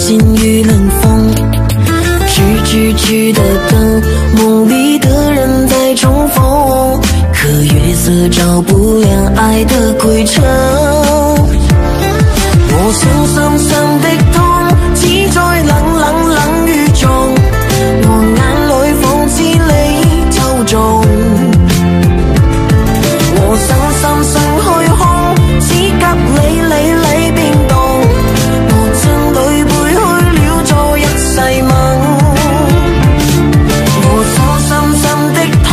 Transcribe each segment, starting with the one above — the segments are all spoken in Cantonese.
心遇冷风，吱的灯，梦里的人在重逢，可月色照不亮爱的归程。我想深深的痛，只在冷雨中，我眼裏仿似你抽中。我深去空，只給你變動，我真裏背去了做一世夢。我深的痛，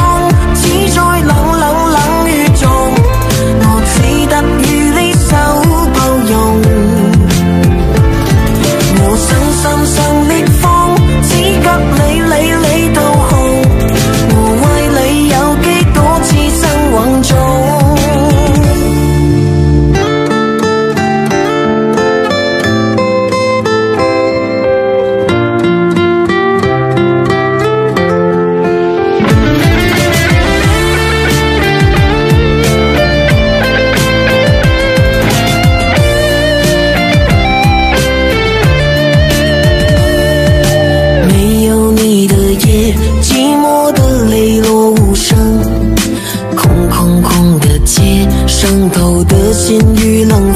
只在冷雨中，我只得與你手抱擁。我深的風，只給你導航，我為你有幾多次生惶中。心与冷